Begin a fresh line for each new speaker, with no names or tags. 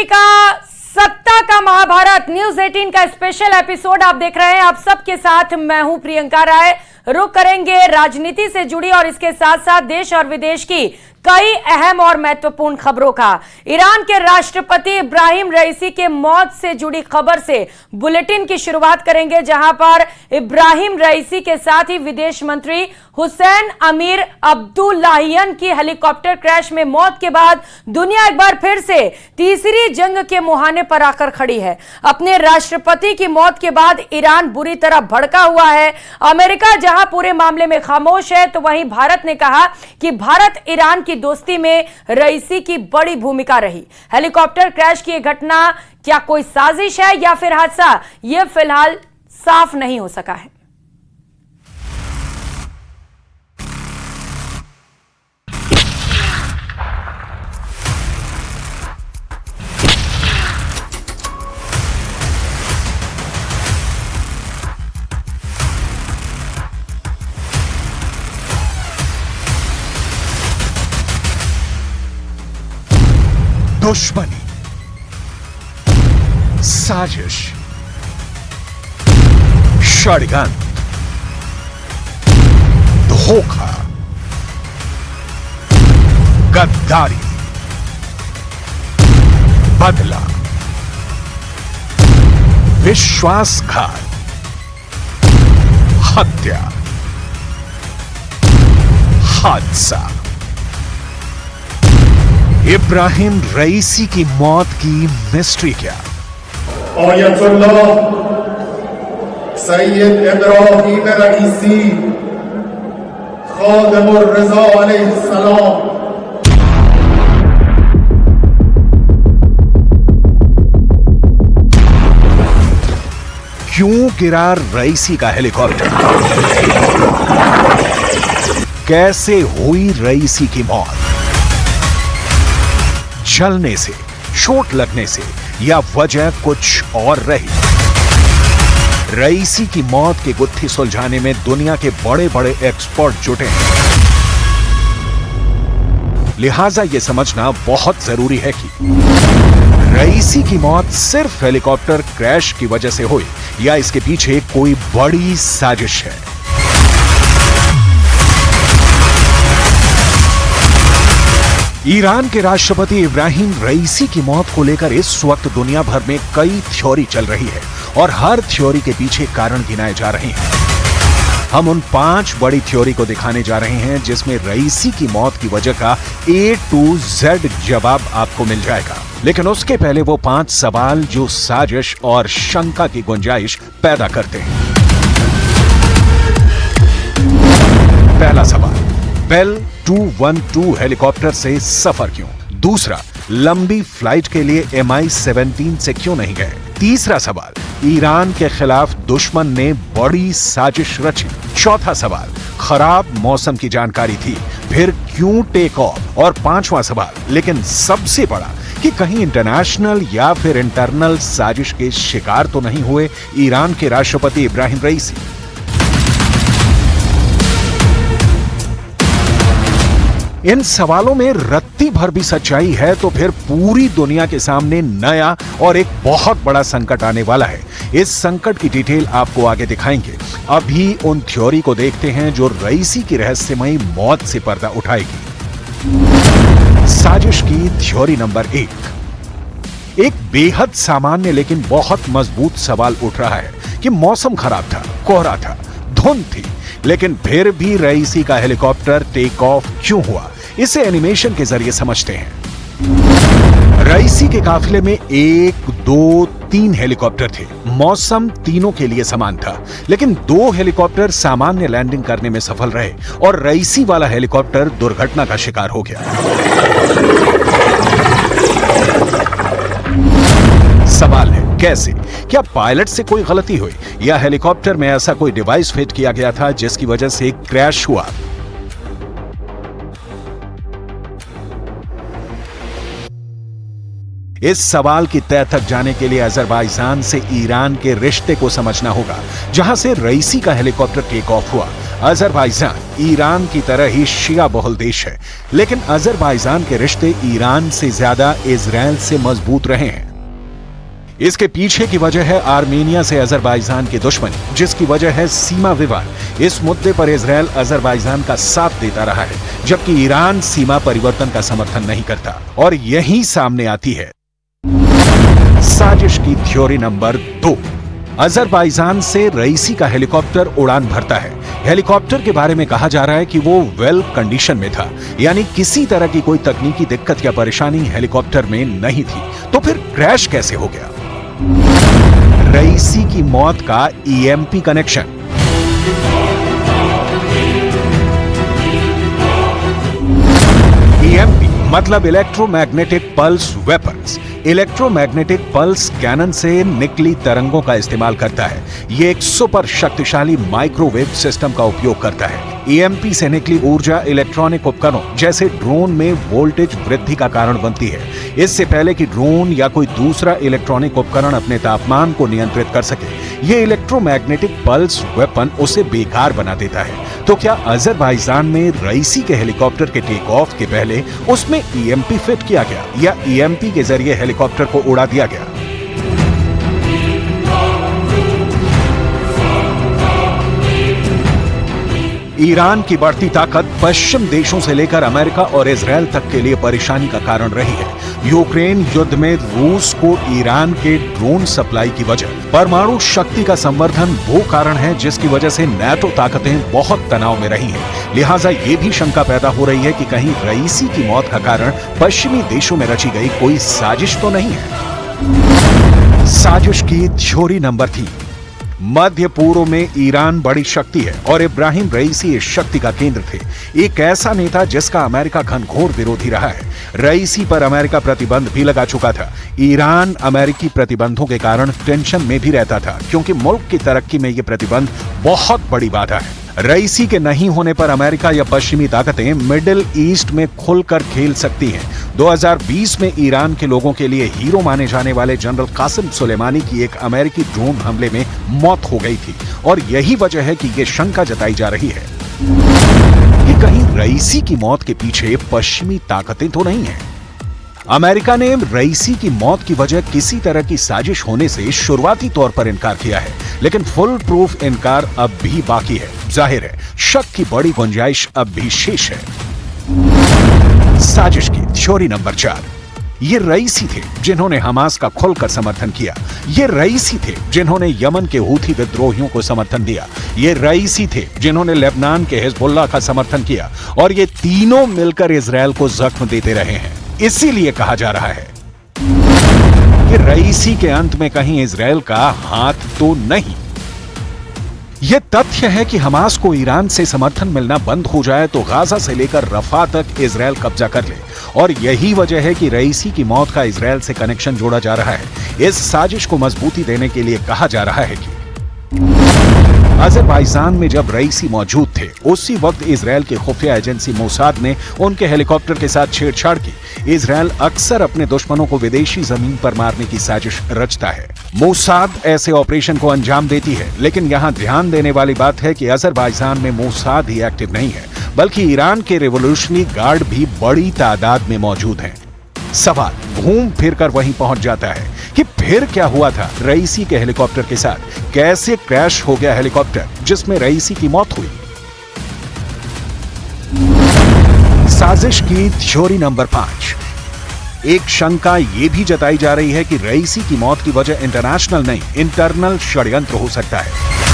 America सत्ता का Mahabharat news 18 का स्पेशल एपिसोड आप देख रहे हैं। आप सबके साथ मैं हूं प्रियंका राय। रुक करेंगे राजनीति से जुड़ी और इसके साथ साथ देश और विदेश की कई अहम और महत्वपूर्ण खबरों का। ईरान के राष्ट्रपति इब्राहिम रईसी के मौत से जुड़ी खबर से बुलेटिन की शुरुआत करेंगे, जहां पर इब्राहिम रईसी के साथ ही विदेश मंत्री हुसैन अमीर अब्दुल्लाहियन की हेलीकॉप्टर क्रैश में मौत के बाद दुनिया एक बार फिर से तीसरी जंग के मुहाने पर आकर खड़ी है। अपने राष्ट्रपति की मौत के बाद ईरान बुरी तरह भड़का हुआ है। अमेरिका जहां पूरे मामले में खामोश है, तो वहीं भारत ने कहा कि भारत ईरान की दोस्ती में रईसी की बड़ी भूमिका रही। हेलीकॉप्टर क्रैश की यह घटना क्या कोई साजिश है या फिर हादसा, यह फिलहाल साफ नहीं हो सका है।
दुश्मनी, साजिश, षड्यंत्र, धोखा, गद्दारी, बदला, विश्वासघात, हत्या, हादसा। इब्राहिम रईसी की मौत की मिस्ट्री क्या?
आयतुल्लाह सैयद इब्राहिम रईसी खादिमुर रज़ा अलैहिस्सलाम।
क्यों गिरा रईसी का हेलीकॉप्टर? कैसे हुई रईसी की मौत? जलने से, चोट लगने से या वजह कुछ और रही? रईसी की मौत की गुत्थी सुलझाने में दुनिया के बड़े बड़े एक्सपर्ट जुटे हैं। लिहाजा यह समझना बहुत जरूरी है कि रईसी की मौत सिर्फ हेलीकॉप्टर क्रैश की वजह से हुई या इसके पीछे कोई बड़ी साजिश है। ईरान के राष्ट्रपति इब्राहिम रईसी की मौत को लेकर इस वक्त दुनिया भर में कई थ्योरी चल रही है और हर थ्योरी के पीछे कारण गिनाए जा रहे हैं। हम उन 5 बड़ी थ्योरी को दिखाने जा रहे हैं जिसमें रईसी की मौत की वजह का A to Z जवाब आपको मिल जाएगा। लेकिन उसके पहले वो 5 सवाल जो साजिश और शंका की गुंजाइश पैदा करते हैं। पहला सवाल, बेल 212 हेलीकॉप्टर से सफर क्यों? दूसरा, लंबी फ्लाइट के लिए MI-17 से क्यों नहीं गए? तीसरा सवाल, ईरान के खिलाफ दुश्मन ने बड़ी साजिश रची। चौथा सवाल, खराब मौसम की जानकारी थी, फिर क्यों टेक ऑफ? और पांचवा सवाल, लेकिन सबसे बड़ा, कि कहीं इंटरनेशनल या फिर इंटरनल साजिश के शिकार तो नहीं हुए ईरान के राष्ट्रपति इब्राहिम रईसी? इन सवालों में रत्ती भर भी सच्चाई है तो फिर पूरी दुनिया के सामने नया और एक बहुत बड़ा संकट आने वाला है। इस संकट की डिटेल आपको आगे दिखाएंगे। अभी उन थ्योरी को देखते हैं जो रईसी की रहस्यमयी मौत से पर्दा उठाएगी। साजिश की थ्योरी नंबर 1। एक बेहद सामान्य लेकिन बहुत मजबूत सवाल उठ रहा है कि मौसम खराब था, कोहरा था, धुंध थी, लेकिन फिर भी रईसी का हेलीकॉप्टर टेक ऑफ क्यों हुआ? इसे एनिमेशन के जरिए समझते हैं। रईसी के काफिले में 1, 2, 3 हेलीकॉप्टर थे। मौसम तीनों के लिए समान था, लेकिन 2 हेलीकॉप्टर सामान्य लैंडिंग करने में सफल रहे और रईसी वाला हेलीकॉप्टर दुर्घटना का शिकार हो गया। सवाल है कैसे? क्या पायलट से कोई गलती हुई या हेलीकॉप्टर में ऐसा कोई डिवाइस फिट किया गया था जिसकी वजह से क्रैश हुआ? इस सवाल की तह तक जाने के लिए अजरबैजान से ईरान के रिश्ते को समझना होगा, जहां से रईसी का हेलीकॉप्टर टेक ऑफ हुआ। अजरबैजान ईरान की तरह ही शिया बहुल देश है, लेकिन अजरबैजान के रिश्ते ईरान से ज्यादा इजराइल से मजबूत रहे हैं। इसके पीछे की वजह है आर्मेनिया से अजरबैजान की दुश्मनी, जिसकी वजह है सीमा विवाद। इस मुद्दे पर इजराइल अजरबैजान का साथ देता रहा है, जबकि ईरान सीमा परिवर्तन का समर्थन नहीं करता। और यही सामने आती है साजिश की थ्योरी नंबर 2। अजरबैजान से रईसी का हेलीकॉप्टर उड़ान भरता है। हेलीकॉप्टर के बारे में कहा जा रहा है कि वो वेल कंडीशन में था, यानी किसी तरह की कोई तकनीकी दिक्कत या परेशानी हेलीकॉप्टर में नहीं थी। तो फिर क्रैश कैसे हो गया? रईसी की मौत का ईएमपी कनेक्शन। ईएमपी मतलब electromagnetic pulse weapons. Electromagnetic pulse cannon से निकली तरंगों का इस्तेमाल करता है। ये एक सुपर शक्तिशाली माइक्रोवेव सिस्टम का उपयोग करता है। ईएमपी से निकली ऊर्जा इलेक्ट्रॉनिक उपकरणों जैसे ड्रोन में वोल्टेज वृद्धि का कारण बनती है। इससे पहले कि ड्रोन या कोई दूसरा इलेक्ट्रॉनिक उपकरण अपने तापमान को नियंत्रित कर सके, ये इलेक्ट्रोमैग्नेटिक पल्स वेपन उसे बेकार बना देता है। तो क्या अजरबैजान में रईसी के हेलीकॉप्टर के टेक ऑफ के पहले उसमें ईएमपी फिट किया गया या ईएमपी के जरिए हेलीकॉप्टर को उड़ा दिया गया? ईरान की बढ़ती ताकत पश्चिम देशों से लेकर अमेरिका और इजराइल तक के लिए परेशानी का कारण रही है। यूक्रेन युद्ध में रूस को ईरान के ड्रोन सप्लाई की वजह, परमाणु शक्ति का संवर्धन वो कारण है जिसकी वजह से नाटो ताकतें बहुत तनाव में रही हैं। लिहाजा ये भी शंका पैदा हो रही है कि कहीं रईसी की मौत का कारण पश्चिमी देशों में रची गई कोई साजिश तो नहीं है। साजिश की थ्योरी नंबर 3। मध्य पूर्व में ईरान बड़ी शक्ति है और इब्राहिम रईसी इस शक्ति का केंद्र थे। एक ऐसा नेता जिसका अमेरिका घनघोर विरोधी रहा है। रईसी पर अमेरिका प्रतिबंध भी लगा चुका था। ईरान अमेरिकी प्रतिबंधों के कारण टेंशन में भी रहता था, क्योंकि मुल्क की तरक्की में ये प्रतिबंध बहुत बड़ी बाधा है। रईसी के नहीं होने पर अमेरिका या पश्चिमी ताकतें मिडिल ईस्ट में खुलकर खेल सकती हैं। 2020 में ईरान के लोगों के लिए हीरो माने जाने वाले जनरल कासिम सुलेमानी की एक अमेरिकी ड्रोन हमले में मौत हो गई थी, और यही वजह है कि ये शंका जताई जा रही है कि कहीं रईसी की मौत के पीछे पश्चिमी ताकतें तो नहीं हैं। अमेरिका ने रईसी की मौत की वजह किसी तरह की साजिश होने से शुरुआती तौर पर इनकार किया है, लेकिन फुल प्रूफ इनकार अब भी बाकी है। जाहिर है शक की बड़ी गुंजाइश अब भी शेष है। साजिश की थ्योरी नंबर 4। ये रईसी थे जिन्होंने हमास का खुलकर समर्थन किया। ये रईसी थे जिन्होंने यमन के हूथी विद्रोहियों को समर्थन दिया। ये रईसी थे जिन्होंने लेबनान के हिजबुल्लाह का समर्थन किया, और ये तीनों मिलकर इजराइल को जख्म देते रहे हैं। इसीलिए कहा जा रहा है कि रईसी के अंत में कहीं इजराइल का हाथ तो नहीं। यह तथ्य है कि हमास को ईरान से समर्थन मिलना बंद हो जाए तो गाजा से लेकर रफा तक इजराइल कब्जा कर ले, और यही वजह है कि रईसी की मौत का इजराइल से कनेक्शन जोड़ा जा रहा है। इस साजिश को मजबूती देने के लिए कहा जा रहा है कि अजरबैजान में जब रईसी मौजूद थे, उसी वक्त इजराइल की खुफिया एजेंसी मोसाद ने उनके हेलीकॉप्टर के साथ छेड़छाड़ की। इजराइल अक्सर अपने दुश्मनों को विदेशी जमीन पर मारने की साजिश रचता है। मोसाद ऐसे ऑपरेशन को अंजाम देती है, लेकिन यहाँ ध्यान देने वाली बात है कि अजरबैजान में मोसाद ही एक्टिव नहीं है, बल्कि ईरान के रिवोल्यूशनरी गार्ड भी बड़ी तादाद में मौजूद हैं। सवाल घूम फिर कर वहीं पहुंच जाता है कि फिर क्या हुआ था रईसी के हेलीकॉप्टर के साथ? कैसे क्रैश हो गया हेलीकॉप्टर जिसमें रईसी की मौत हुई? साजिश की थ्योरी नंबर 5। एक शंका यह भी जताई जा रही है कि रईसी की मौत की वजह इंटरनेशनल नहीं, इंटरनल षड्यंत्र हो सकता है।